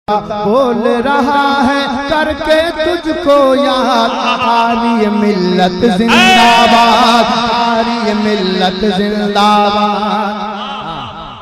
बोल रहा है करके तुझको याद, हमारी मिल्लत जिंदाबाद, हमारी मिल्लत जिंदाबाद।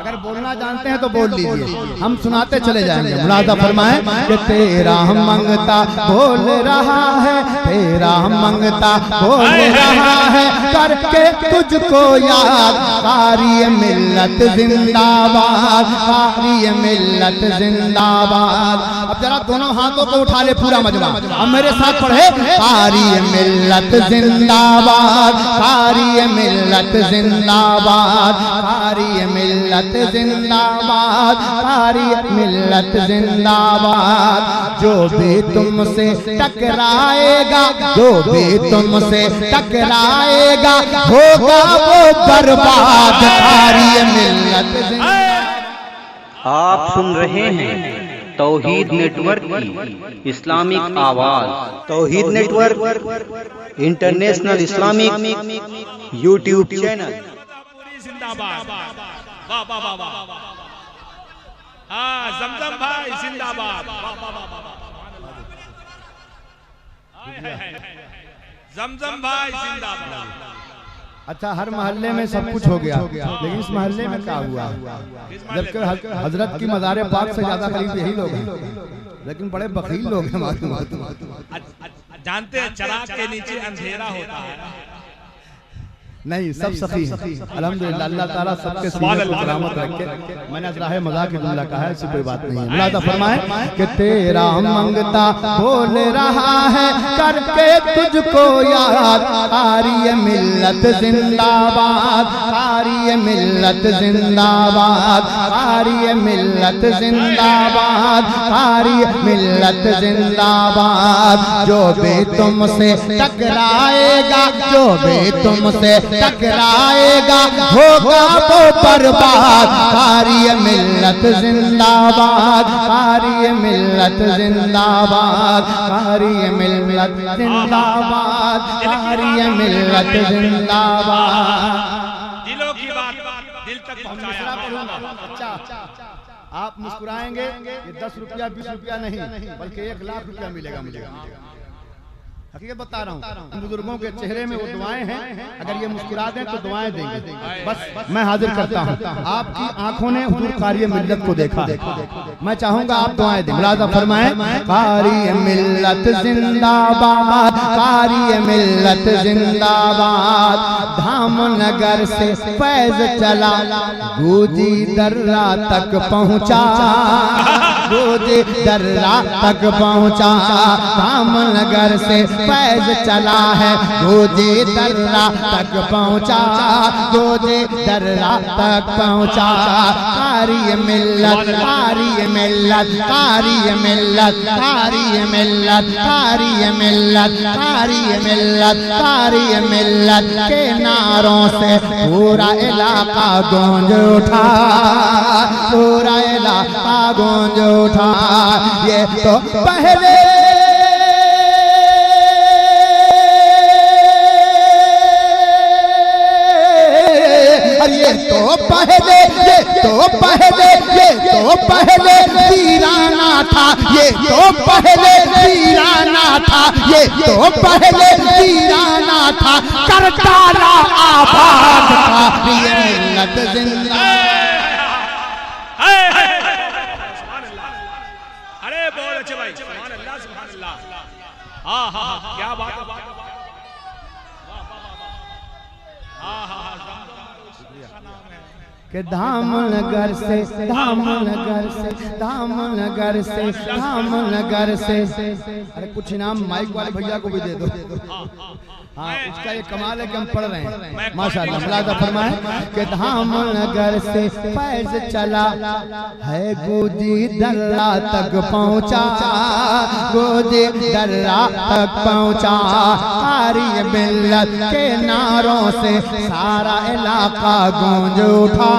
अगर बोलना जानते हैं तो बोल लीजिए, हम सुनाते चले जाएंगे। मुलाजा फरमाए कि तेरा हम मंगता बोल रहा है, तेरा हम मंगता बोल रहा है करके तुझको याद, हमारी मिल्लत जिंदाबाद, हमारी मिल्लत जिंदाबाद। अब जरा दोनों हाथों को उठा ले पूरा मजमा, अब मेरे साथ पढ़े, हमारी मिल्लत जिंदाबाद, हमारी मिल्लत जिंदाबाद, हमारी मिल्लत जिंदाबाद, हमारी मिल्लत जिंदाबाद। जो भी तुमसे टकराएगा, जो भी तुमसे टकराएगा होगा वो बर्बाद, हमारी मिल्लत जिंदाबाद। आप सुन रहे हैं तौहीद नेटवर्क की इस्लामिक आवाज। Tauheed network international Islamic YouTube channel. जिंदाबाद, वाह वाह वाह वाह। हाँ, जमजम भाई जिंदाबाद, जमजम भाई जिंदाबाद। अच्छा, हर मोहल्ले में सब कुछ हो गया, लेकिन इस मोहल्ले में क्या हुआ? जबकि हजरत की मज़ार पाक से ज्यादा करीब यही लोग हैं, लेकिन बड़े बखील लोग हैं। जानते हैं चिराग के नीचे अंधेरा होता है। नहीं, सब सखी हैं अल्हम्दुलिल्लाह। अल्लाह ताला सबके सीने को सलामत रखे। मैंने अजराहे मजाक जुमला कहा है, ऐसी कोई बात नहीं है। मुलाजा फरमाए कि तेरा हम मंगता बोल रहा है करके तुझको याद, हमारी मिल्लत जिंदाबाद, हमारी मिल्लत जिंदाबाद, हमारी मिल्लत जिंदाबाद, हमारी मिल्लत जिंदाबाद। जो भी तुमसे टकराएगा, जो भी तुमसे टकराएगा होगा वो बर्बाद, हमारी मिल्लत जिंदाबाद, हमारी मिल्लत जिंदाबाद, हमारी मिल्लत जिंदाबाद, हमारी मिल्लत जिंदाबाद। दिलों की बात दिल तक पहुंचाया। अच्छा, आप मुस्कुराएंगे, ये 10 रुपया 20 रुपया नहीं बल्कि 1 लाख रुपया मिलेगा मुझे। हकीकत बता रहा हूँ, बुजुर्गों के चेहरे में वो दुआएं हैं, अगर ये मुस्कुरा दें तो दुआएं देंगे। बस मैं हाजिर करता हूँ, आपकी आंखों ने हुजूर कारी मिल्लत को देखा, मैं चाहूंगा आप दुआएं दें। मुलाजा फरमाए, कारी मिल्लत जिंदाबाद, कारी मिल्लत जिंदाबाद। धामनगर से फैज चला गूंजी दर्रा तक पहुँचा, गूंजी दर्रा तक पहुँचा। धामनगर से फैज चला है गूंजी दर्रा तक पहुँचा, गूंजी दर्रा तक पहुँचा। कारी मिल्लत, कारी मिल्लत, कारी मिल्लत, कारी मिल्लत, कारी मिल्लत, कारी मिल्लत, कारी मिल्लत के नारों से पूरा इलाका गूंज उठा, पूरा इलाका गूंज उठा। ये तो पहले ये तो पहले, ये तो पहले, ये तो पहले वीराना था, ये तो पहले वीराना था, ये तो पहले वीराना था, कर डाला आबाद था, ये मिल्लत जिंदाबाद। अरे बहुत अच्छे भाई, सुभान अल्लाह, सुभान अल्लाह। हाँ हाँ, क्या बात है। हाँ हाँ, कि धामनगर से, धामनगर से, धामनगर से, धामनगर से। अरे कुछ इनाम माइक वाले भैया को भी दे दो। हाँ, उसका ये कमाल है कि हम पढ़ रहे हैं माशाअल्लाह। मुलाजा फरमाए कि धामनगर से फैज चला है गूंजी दर्रा तक पहुँचा, गूंजी दर्रा तक पहुँचा। कारी मिल्लत के नारों से सारा इलाका गूंज उठा,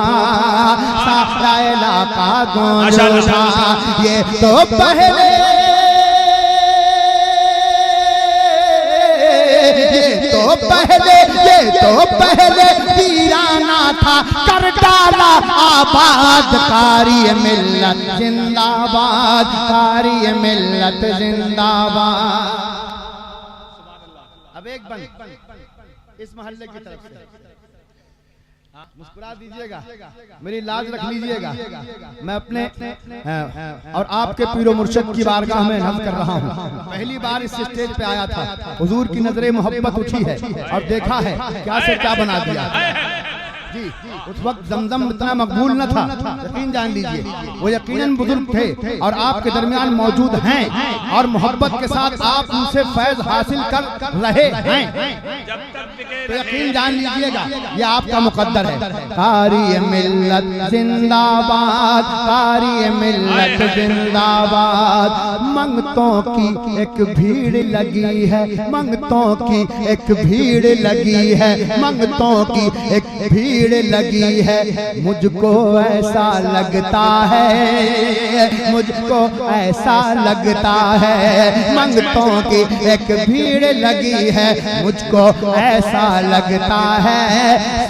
सारा इलाका गूंज उठा। ये तो पहले ये तो पहले वीराना था, कर डाला आबाद। कारी मिल्लत जिंदाबाद, कारी मिल्लत जिंदाबाद। अब एक बंद इस मोहल्ले की तरफ से मुस्कुरा दीजिएगा, मेरी लाज रख लीजिएगा। मैं अपने और आपके पीरो मुर्शिद की बारगाह में नज़्म कर रहा हूँ। पहली बार इस स्टेज पे आया था, हुजूर की नजरे मोहब्बत उठी है और देखा है क्या से क्या बना दिया जी। उस वक्त जमजम इतना मकबूल न था, यकीन जान लीजिए। वो यकीनन बुजुर्ग थे और आपके दरमियान मौजूद हैं और मोहब्बत के साथ आप उनसे फैज हासिल कर रहे हैं, तो यकीन जान लीजिएगा ये आपका मुकद्दर है। कारी मिल्लत जिंदाबाद, कारी मिल्लत जिंदाबाद। मंगतों की एक भीड़ लगी है, मंगतों की एक भीड़ लगी है, मंगतों की एक भीड़ लगी है। मुझको ऐसा लगता है, मुझको ऐसा लगता है, मंगतों की एक भीड़ लगी है, मुझको ऐसा लगता है,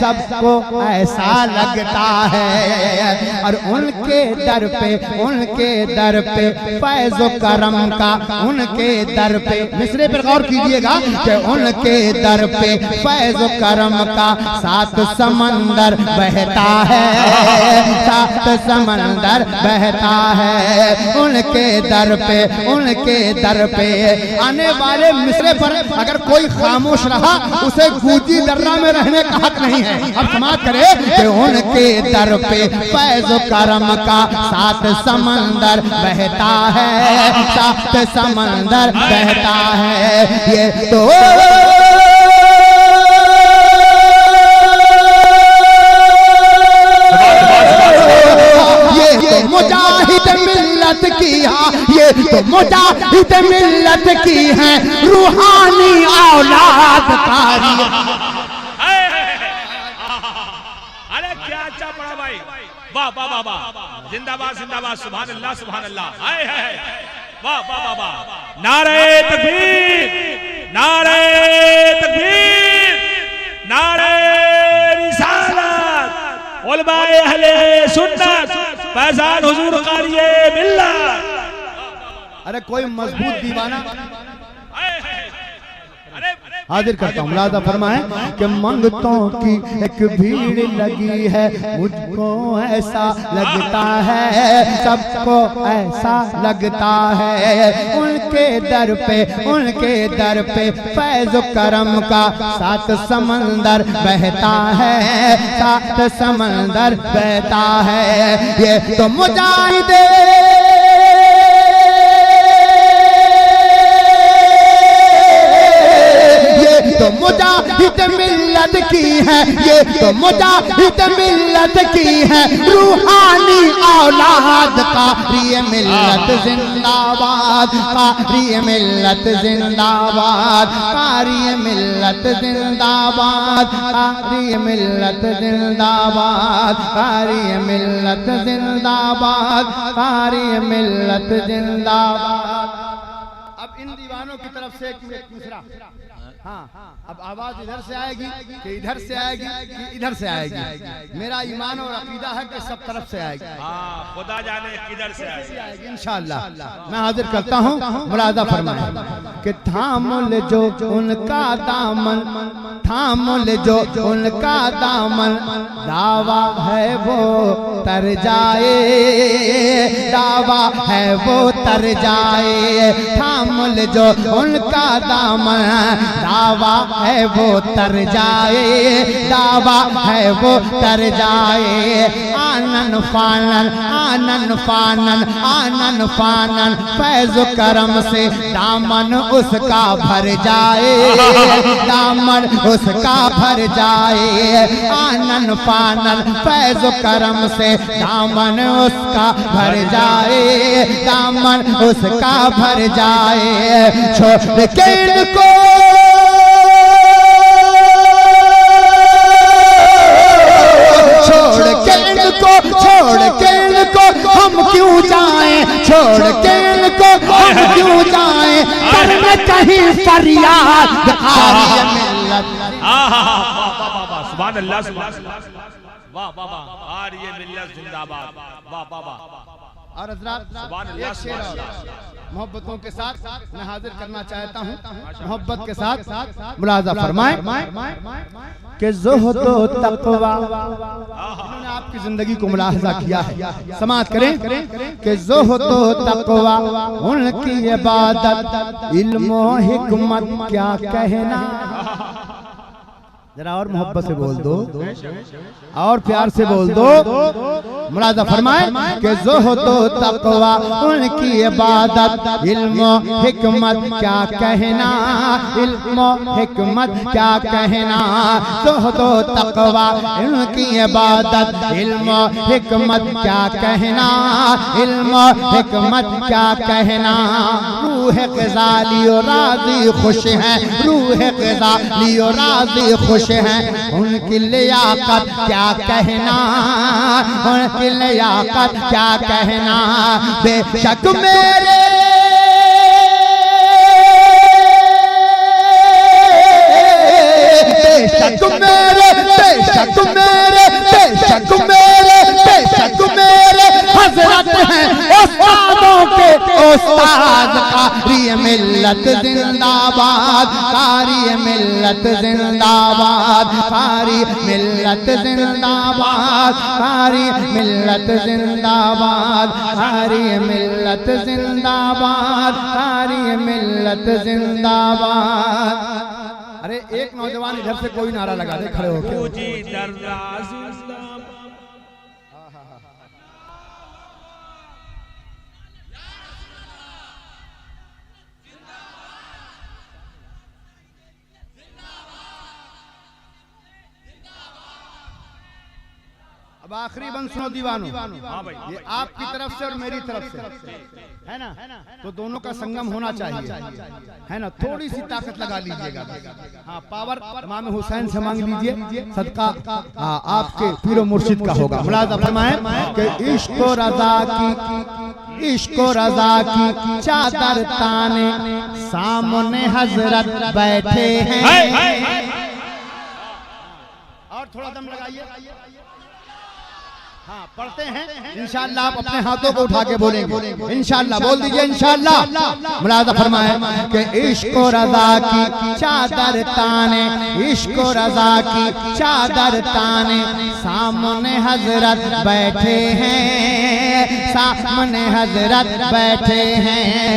सबको ऐसा लगता है। और उनके दर पे फैज़ो करम का, उनके दर पे, मिसरे पर गौर कीजिएगा कि उनके दर पे फैज़ो करम का सात समंदर बहता है, सात समंदर बहता है। उनके दर पे आने वाले मिसरे पर अगर कोई खामोश रहा उसे गूंजी दर्रा में रहने का हक नहीं है। अब समाप्त करे कि उनके दर पे फैज़ो करम का सात समंदर बहता है, सात समंदर बहता है। ये तो मुजाहिद मिल्लत की, ये तो मुजाहिद मिल्लत की है रूहानी औलाद। कारी अरे क्या अच्छा पड़ा भाई, वाह वाह वाह वाह, जिंदाबाद जिंदाबाद, सुभान अल्लाह सुभान अल्लाह। हाय हाय, वाह वाह वाह वाह, नारे तकबीर, नारे तकबीर, नारे रिसालत, उलमाए अहले सुन्नत, फैजान हुजूर कारी मिल्लत। अरे कोई मजबूत दीवाना हाजिर करता हूँ। मुलाजा फरमाए कि मंगतों की एक भीड़ लगी है, मुझको ऐसा लगता है, सबको ऐसा लगता है। उनके दर पे फैज़ करम का सात समंदर बहता है, सात समंदर बहता है। ये तो मुजाहिद तो मुजाहिद मिल्लत की है, ये तो मुजाहिद मिल्लत की है रूहानी औलाद। कारी मिल्लत जिंदाबाद, कारी मिल्लत जिंदाबाद, कारी मिल्लत जिंदाबाद, कारी मिल्लत जिंदाबाद, कारी मिल्लत जिंदाबाद, कारी मिल्लत जिंदाबाद। अब इन दीवानों की तरफ से एक मिसरा, हाँ, अब आवाज इधर से आएगी कि इधर से आएगी कि इधर से आएगी। मेरा ईमान और अकीदा है कि सब तरफ से आएगी। हाँ, खुदा जाने किधर से आएगी इंशाअल्लाह। मैं हाजिर करता हूँ। मुलाजा फरमाए कि थाम ले जो उनका दामन, थाम ले जो उनका दामन, दावा है वो तर जाए, दावा है वो तर जाए। थाम ले जो उनका दामन, दावा है वो तर जाए, दावा है वो तर जाए। आनन फानन, आनन फानन, आनन फानन, फैज़ो करम से दामन उसका भर जाए, दामन उसका भर जाए। आनन फानन, फैज़ो करम से दामन उसका भर जाए, दामन उसका भर जाए। छोड़ के इनको छोड़ के इनको हम क्यों जाएं, छोड़ के इनको हम क्यों जाएं करने कहीं फरियाद कारी मिल्लत। सुभान अल्लाह सुभान अल्लाह वाह वाह वाह और ये मिल्लत जिंदाबाद वाह वाह वाह। और हज़रात एक शेर और मोहब्बतों के साथ मैं हाजिर करना चाहता हूँ, मोहब्बत के साथ मुलाज़ा फरमाएं कि ज़ुहद व तक़वा इन्होंने आपकी जिंदगी को मुलाहज़ा किया है। समाअत करें कि ज़ुहद व तक़वा उनकी इबादत इल्म व हिकमत क्या कहना। जरा और मोहब्बत से बोल दो और प्यार से बोल दो। मुलाज़ा फरमाए कि ज़ुहद व तक़वा उनकी इबादत इल्म हिकमत क्या कहना, इल्म हिकमत क्या कहना। ज़ुहद व तक़वा उनकी इबादत इल्म हिकमत क्या कहना, इल्म हिकमत क्या कहना। रूह ग़ज़ाली और राज़ी खुश है, रूह ग़ज़ाली और राज़ी खुश हैं, उनकी लियाकत क्या कहना, उनकी लियाकत क्या कहना। बेशक मेरे बेशक मेरे बेशक मेरे बेशक मेरे बेशक मेरे हजरत हैं उस्तादों के उस्ताद। कारी मिल्लत जिंदाबाद, कारी मिल्लत जिंदाबाद, कारी मिल्लत जिंदाबाद, कारी मिल्लत जिंदाबाद, कारी मिल्लत जिंदाबाद, कारी मिल्लत जिंदाबाद। अरे एक नौजवान इधर से कोई नारा लगा दे खड़े होकर। अब आखिरी बंद सुनो दीवानों, हाँ भाई ये आपकी तरफ से और मेरी तरफ से है ना, तो दोनों का संगम होना चाहिए है ना। थोड़ी सी ताकत लगा लीजिएगा। हाँ पावर इमाम हुसैन से मांग लीजिए, सदका हाँ आपके पीरो मुर्शिद का होगा। मुलाज़ा फरमाएं कि इश्क व रज़ा की, इश्क व रज़ा की चादर ताने सामने हजरत बैठे हैं। और थोड़ा दम लगाइए। हाँ पढ़ते हैं इंशाअल्लाह। आप अपने हाथों को उठा के बोलेंगे इंशाअल्लाह। बोल दीजिए इंशाअल्लाह। मुलाज़ा फरमाए कि इश्क व रज़ा की चादर ताने, इश्क व रज़ा की चादर ताने सामने हजरत बैठे हैं, सामने हजरत बैठे हैं।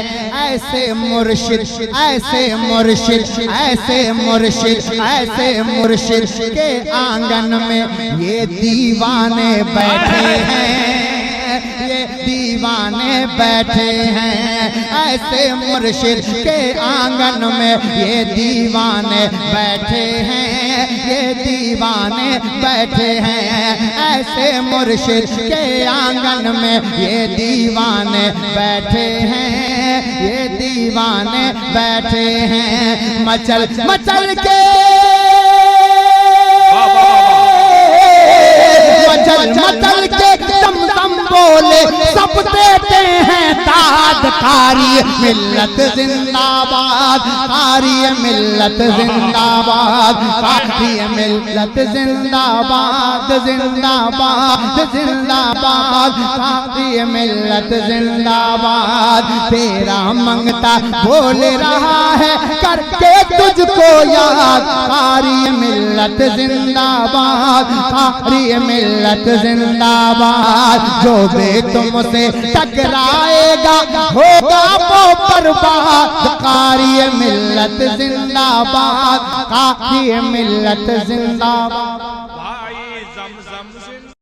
ऐसे मुर्शिद, ऐसे मुर्शिद, ऐसे मुर्शिद, ऐसे मुर्शिद के आंगन में ये दीवाने बैठे हैं, ये दीवाने बैठे हैं। ऐसे मुर्शिद के आंगन में ये दीवाने बैठे हैं, ये दीवाने बैठे हैं। ऐसे मुर्शिद के आंगन में ये दीवाने बैठे हैं, ये दीवाने बैठे हैं। मचल मचल के मचल मचल के दम दम बोले सब देते हैं दाद। कारी मिल्लत जिंदाबाद, कारी मिल्लत जिंदाबाद, कारी मिल्लत जिंदाबाद, जिंदाबाद जिंदाबाद, कारी मिल्लत जिंदाबाद। तेरा मंगता बोल रहा है करके तुझको याद। कारी मिल्लत जिंदाबाद, कारी मिल्लत जिंदाबाद। जो भी तुमसे टकराएगा होगा वो बर्बाद। कारी मिल्लत जिंदाबाद, कारी मिल्लत जिंदाबाद। भाई ज़मज़म